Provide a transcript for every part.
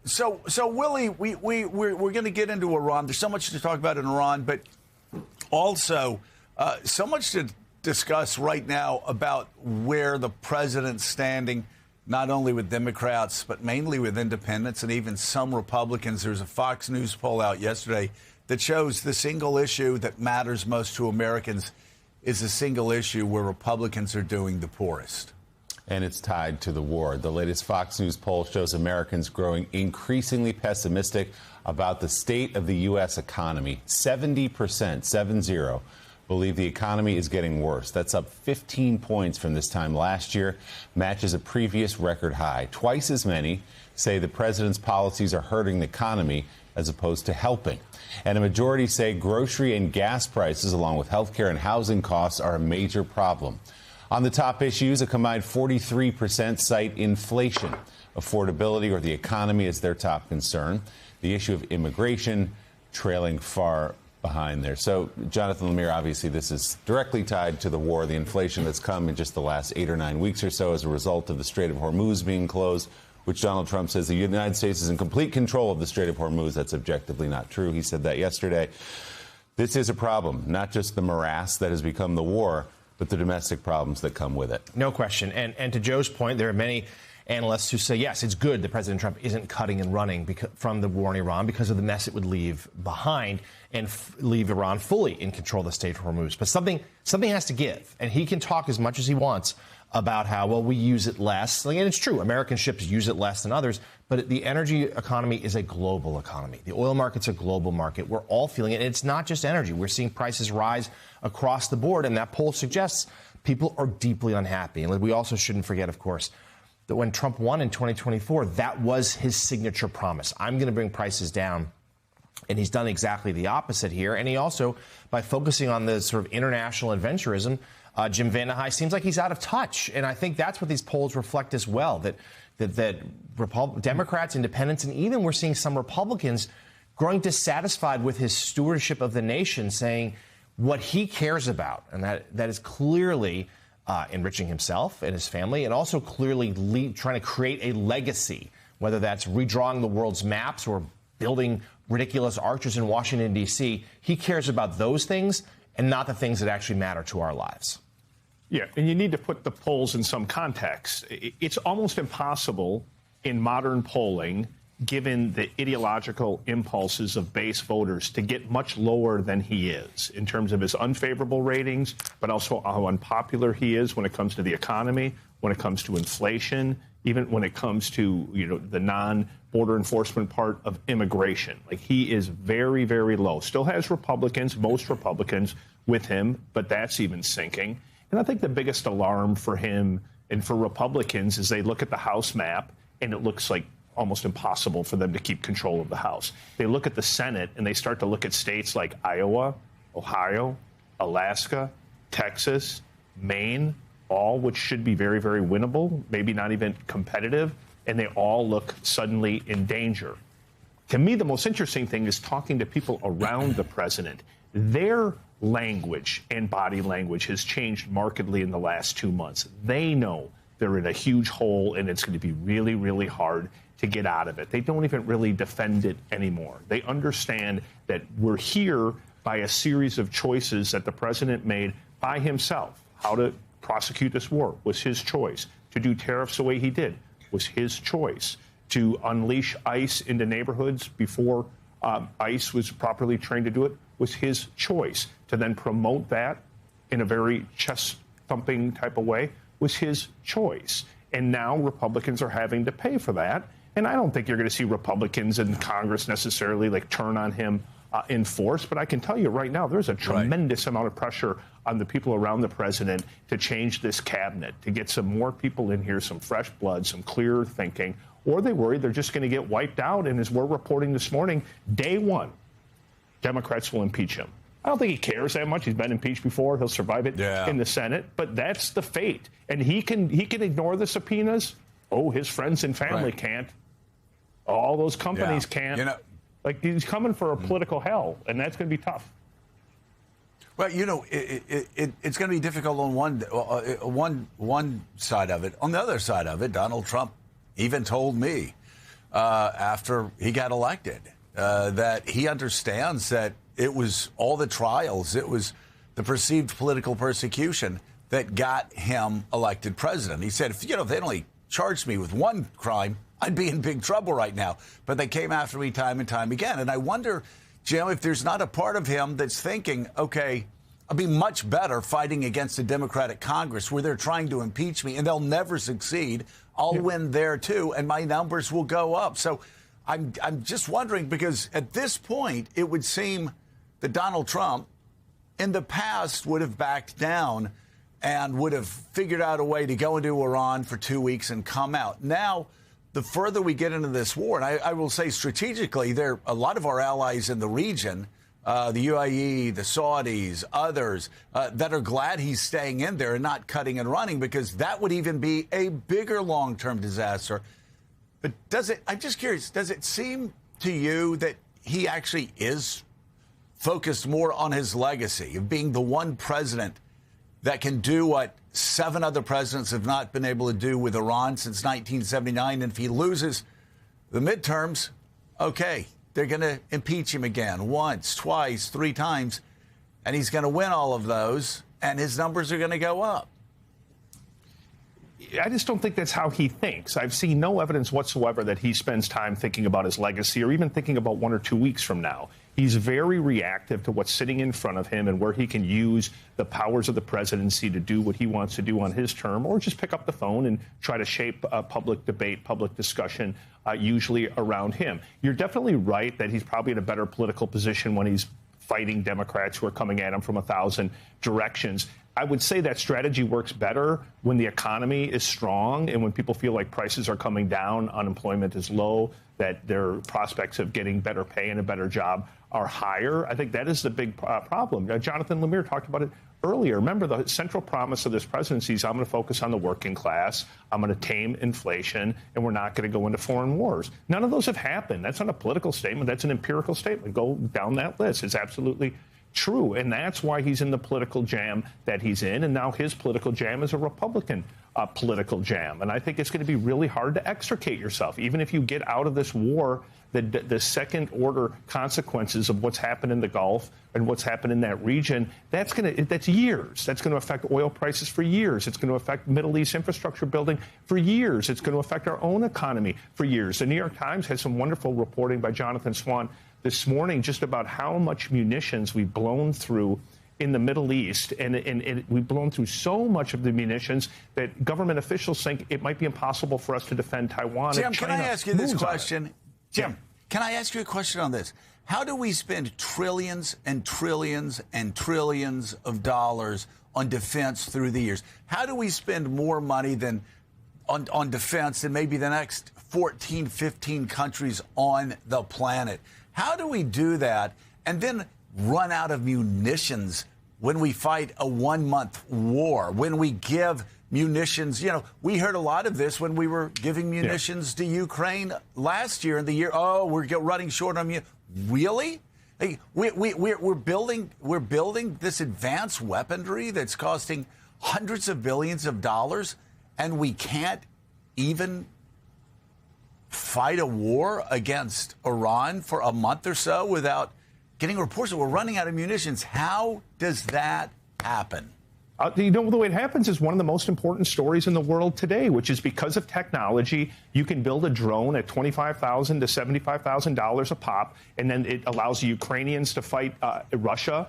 So Willie, we're going to get into Iran. There's so much to talk about in Iran, but also so much to discuss right now about where the president's standing, not only with Democrats, but mainly with independents and even some Republicans. There's a Fox News poll out yesterday that shows the single issue that matters most to Americans is a single issue where Republicans are doing the poorest. And it's tied to the war. The latest Fox News poll shows Americans growing increasingly pessimistic about the state of the U.S. economy. 70%, 70, believe the economy is getting worse. That's up 15 points from this time last year, matches a previous record high. Twice as many say the president's policies are hurting the economy as opposed to helping. And a majority say grocery and gas prices, along with health care and housing costs, are a major problem. On the top issues, a combined 43% cite inflation. Affordability or the economy is their top concern. The issue of immigration trailing far behind there. So, Jonathan Lemire, obviously this is directly tied to the war, the inflation that's come in just the last 8 or 9 weeks or so as a result of the Strait of Hormuz being closed, which Donald Trump says the United States is in complete control of the Strait of Hormuz. That's objectively not true. He said that yesterday. This is a problem, not just the morass that has become the war, but the domestic problems that come with it. No question. And to Joe's point, there are many analysts who say, yes, it's good that President Trump isn't cutting and running from the war in Iran because of the mess it would leave behind and leave Iran fully in control of the Strait of Hormuz. But something has to give. And he can talk as much as he wants about how, well, we use it less. And it's true, American ships use it less than others, but the energy economy is a global economy. The oil market's a global market. We're all feeling it. And it's not just energy. We're seeing prices rise across the board, and that poll suggests people are deeply unhappy. And we also shouldn't forget, of course, that when Trump won in 2024, that was his signature promise. I'm going to bring prices down. And he's done exactly the opposite here. And he also, by focusing on the sort of international adventurism, Jim Vandehei seems like he's out of touch. And I think that's what these polls reflect as well, that Democrats, independents, and even we're seeing some Republicans growing dissatisfied with his stewardship of the nation, saying what he cares about, and that is clearly enriching himself and his family, and also clearly trying to create a legacy, whether that's redrawing the world's maps or building ridiculous arches in Washington, D.C. He cares about those things and not the things that actually matter to our lives. Yeah, and you need to put the polls in some context. It's almost impossible in modern polling, given the ideological impulses of base voters, to get much lower than he is in terms of his unfavorable ratings, but also how unpopular he is when it comes to the economy, when it comes to inflation, even when it comes to, the non-border enforcement part of immigration. Like, he is very, very low. Still has Republicans, most Republicans with him, but that's even sinking. And I think the biggest alarm for him and for Republicans is they look at the House map and it looks like almost impossible for them to keep control of the House. They look at the Senate and they start to look at states like Iowa, Ohio, Alaska, Texas, Maine, all which should be very, very winnable, maybe not even competitive, and they all look suddenly in danger. To me, the most interesting thing is talking to people around the president. Their language and body language has changed markedly in the last 2 months. They know they're in a huge hole and it's going to be really, really hard to get out of it. They don't even really defend it anymore. They understand that we're here by a series of choices that the president made by himself. How to prosecute this war was his choice. To do tariffs the way he did was his choice. To unleash ICE into neighborhoods before ICE was properly trained to do it was his choice. To then promote that in a very chest-thumping type of way was his choice. And now Republicans are having to pay for that. And I don't think you're going to see Republicans in Congress necessarily turn on him in force. But I can tell you right now, there's a tremendous amount of pressure on the people around the president to change this cabinet, to get some more people in here, some fresh blood, some clearer thinking. Or they worry they're just going to get wiped out. And as we're reporting this morning, day one, Democrats will impeach him. I don't think he cares that much. He's been impeached before. He'll survive it in the Senate. But that's the fate. And he can ignore the subpoenas. Oh, his friends and family can't. All those companies can't. He's coming for a political hell, and that's going to be tough. Well, it's going to be difficult on one side of it. On the other side of it, Donald Trump even told me after he got elected, that he understands that it was all the trials, it was the perceived political persecution that got him elected president. He said, if they'd only charged me with one crime, I'd be in big trouble right now. But they came after me time and time again. And I wonder, Jim, if there's not a part of him that's thinking, okay, I'll be much better fighting against a Democratic Congress where they're trying to impeach me and they'll never succeed. I'll win there, too, and my numbers will go up. So I'm just wondering, because at this point, it would seem that Donald Trump in the past would have backed down and would have figured out a way to go into Iran for 2 weeks and come out. Now, the further we get into this war, and I will say strategically, there are a lot of our allies in the region, the UAE, the Saudis, others, that are glad he's staying in there and not cutting and running, because that would even be a bigger long-term disaster. But I'm just curious, does it seem to you that he actually is focused more on his legacy of being the one president that can do what 7 other presidents have not been able to do with Iran since 1979? And if he loses the midterms, okay, they're going to impeach him again once, twice, 3 times, and he's going to win all of those, and his numbers are going to go up. I just don't think that's how he thinks. I've seen no evidence whatsoever that he spends time thinking about his legacy or even thinking about 1 or 2 weeks from now. He's very reactive to what's sitting in front of him and where he can use the powers of the presidency to do what he wants to do on his term, or just pick up the phone and try to shape public debate, public discussion, usually around him. You're definitely right that he's probably in a better political position when he's fighting Democrats who are coming at him from 1,000 directions. I would say that strategy works better when the economy is strong and when people feel like prices are coming down, unemployment is low, that their prospects of getting better pay and a better job are higher. I think that is the big problem. Jonathan Lemire talked about it earlier. Remember, the central promise of this presidency is I'm going to focus on the working class, I'm going to tame inflation, and we're not going to go into foreign wars. None of those have happened. That's not a political statement. That's an empirical statement. Go down that list. It's absolutely true. And that's why he's in the political jam that he's in. And now his political jam is a Republican political jam. And I think it's going to be really hard to extricate yourself. Even if you get out of this war, the second order consequences of what's happened in the Gulf and what's happened in that region, that's years. That's going to affect oil prices for years. It's going to affect Middle East infrastructure building for years. It's going to affect our own economy for years. The New York Times had some wonderful reporting by Jonathan Swan this morning just about how much munitions we've blown through in the Middle East, and we've blown through so much of the munitions that government officials think it might be impossible for us to defend Taiwan. Jim, can I ask you this question? Jim, can I ask you a question on this? How do we spend trillions and trillions and trillions of dollars on defense through the years? How do we spend more money than on defense than maybe the next 14, 15 countries on the planet? How do we do that and then run out of munitions when we fight a 1-month war, when we give munitions? We heard a lot of this when we were giving munitions to Ukraine last year and the year. Oh, we're running short on munitions. Really? Hey, we're building this advanced weaponry that's costing hundreds of billions of dollars, and we can't even fight a war against Iran for a month or so without getting reports that we're running out of munitions. How does that happen? The way it happens is one of the most important stories in the world today, which is because of technology, you can build a drone at $25,000 to $75,000 a pop, and then it allows the Ukrainians to fight Russia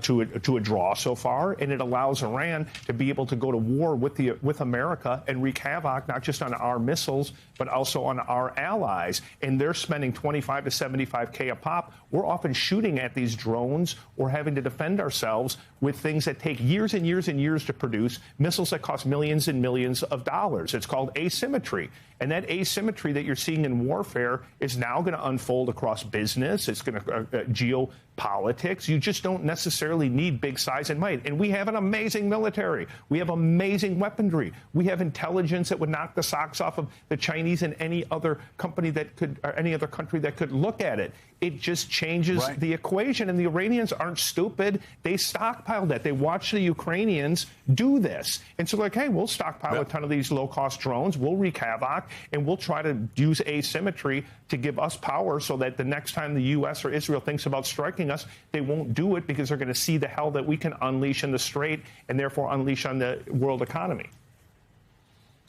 to a draw so far, and it allows Iran to be able to go to war with America and wreak havoc not just on our missiles but also on our allies. And they're spending $25 to $75K a pop. We're often shooting at these drones or having to defend ourselves with things that take years and years and years to produce, missiles that cost millions and millions of dollars. It's called asymmetry. And that asymmetry that you're seeing in warfare is now going to unfold across business. It's going to geopolitics. You just don't necessarily necessarily need big size and might. And we have an amazing military. We have amazing weaponry. We have intelligence that would knock the socks off of the Chinese and any other company that could, or any other country that could look at it. It just changes the equation. And the Iranians aren't stupid. They stockpiled that. They watched the Ukrainians do this. And so like, hey, we'll stockpile a ton of these low-cost drones. We'll wreak havoc, and we'll try to use asymmetry to give us power so that the next time the U.S. or Israel thinks about striking us, they won't do it because they're going to see the hell that we can unleash in the Strait and therefore unleash on the world economy.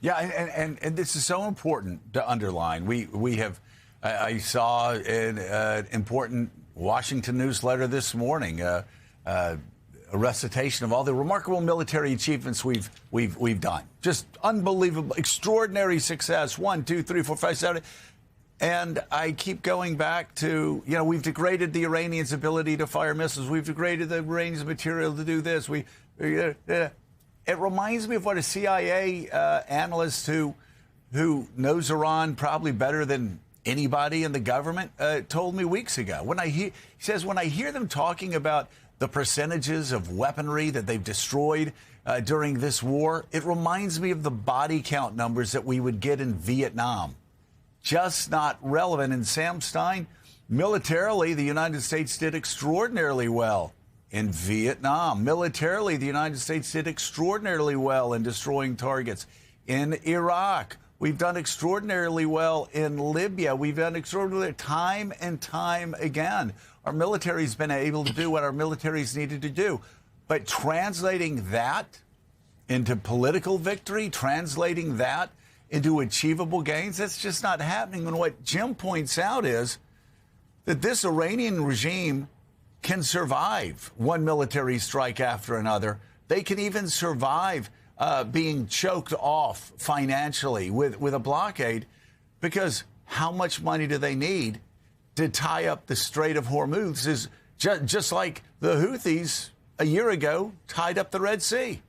Yeah, and this is so important to underline. We have, I saw an important Washington newsletter this morning, a recitation of all the remarkable military achievements we've done. Just unbelievable, extraordinary success. 1, 2, 3, 4, 5, 7. And I keep going back to, we've degraded the Iranians' ability to fire missiles. We've degraded the Iranians' material to do this. It reminds me of what a CIA analyst who knows Iran probably better than anybody in the government told me weeks ago. He says, when I hear them talking about the percentages of weaponry that they've destroyed during this war, it reminds me of the body count numbers that we would get in Vietnam. Just not relevant. And Sam Stein, militarily, the United States did extraordinarily well in Vietnam. Militarily, the United States did extraordinarily well in destroying targets in Iraq. We've done extraordinarily well in Libya. We've done extraordinarily time and time again. Our military's been able to do what our military's needed to do. But translating that into political victory, translating that into achievable gains, that's just not happening. And what Jim points out is that this Iranian regime can survive one military strike after another. They can even survive being choked off financially with a blockade, because how much money do they need to tie up the Strait of Hormuz? Is just like the Houthis a year ago tied up the Red Sea.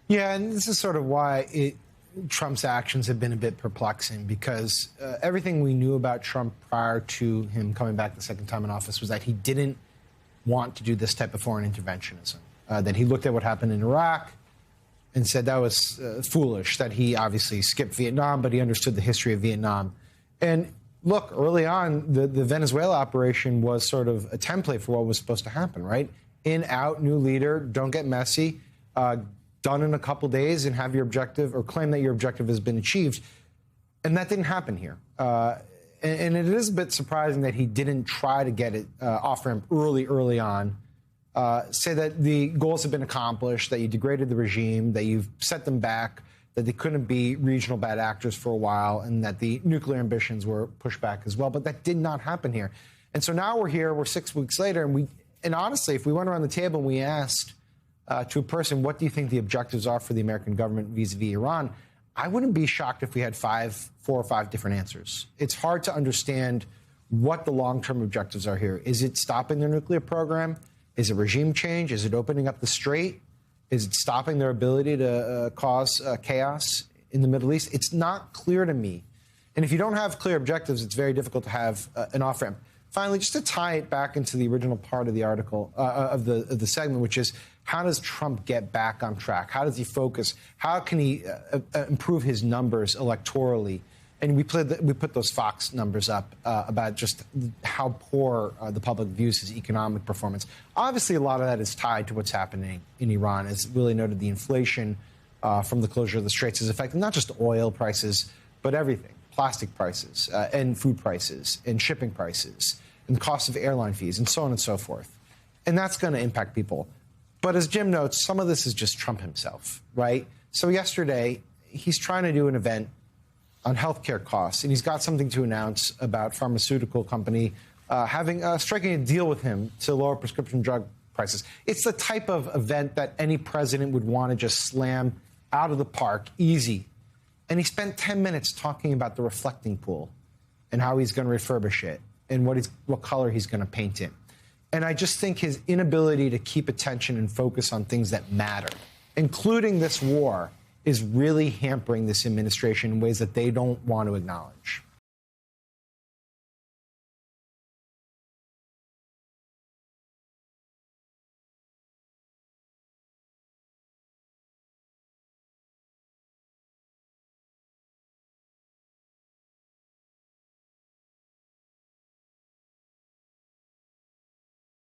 Yeah, and this is sort of why Trump's actions have been a bit perplexing, because everything we knew about Trump prior to him coming back the second time in office was that he didn't want to do this type of foreign interventionism. That he looked at what happened in Iraq and said that was foolish, that he obviously skipped Vietnam, but he understood the history of Vietnam. And look, early on, the Venezuela operation was sort of a template for what was supposed to happen, right? In, out, new leader, don't get messy, done in a couple days and have your objective, or claim that your objective has been achieved. And that didn't happen here. And it is a bit surprising that he didn't try to get it off ramp early on. Say that the goals have been accomplished, that you degraded the regime, that you've set them back, that they couldn't be regional bad actors for a while, and that the nuclear ambitions were pushed back as well. But that did not happen here. And so now we're here, we're 6 weeks later, and honestly, if we went around the table and we asked to a person, what do you think the objectives are for the American government vis-a-vis Iran, I wouldn't be shocked if we had 4 or 5 different answers. It's hard to understand what the long-term objectives are here. Is it stopping their nuclear program? Is it regime change? Is it opening up the Strait? Is it stopping their ability to cause chaos in the Middle East? It's not clear to me. And if you don't have clear objectives, it's very difficult to have an off-ramp. Finally, just to tie it back into the original part of the article, of the segment, which is, how does Trump get back on track? How does he focus? How can he improve his numbers electorally? And we put those Fox numbers up about just how poor the public views his economic performance. Obviously, a lot of that is tied to what's happening in Iran. As Willie noted, the inflation from the closure of the Straits has affected not just oil prices, but everything. Plastic prices and food prices and shipping prices and the cost of airline fees and so on and so forth. And that's going to impact people. But as Jim notes, some of this is just Trump himself, right? So yesterday, he's trying to do an event on healthcare costs, and he's got something to announce about pharmaceutical company striking a deal with him to lower prescription drug prices. It's the type of event that any president would want to just slam out of the park, easy. And he spent 10 minutes talking about the reflecting pool and how he's going to refurbish it and what color he's going to paint it. And I just think his inability to keep attention and focus on things that matter, including this war, is really hampering this administration in ways that they don't want to acknowledge.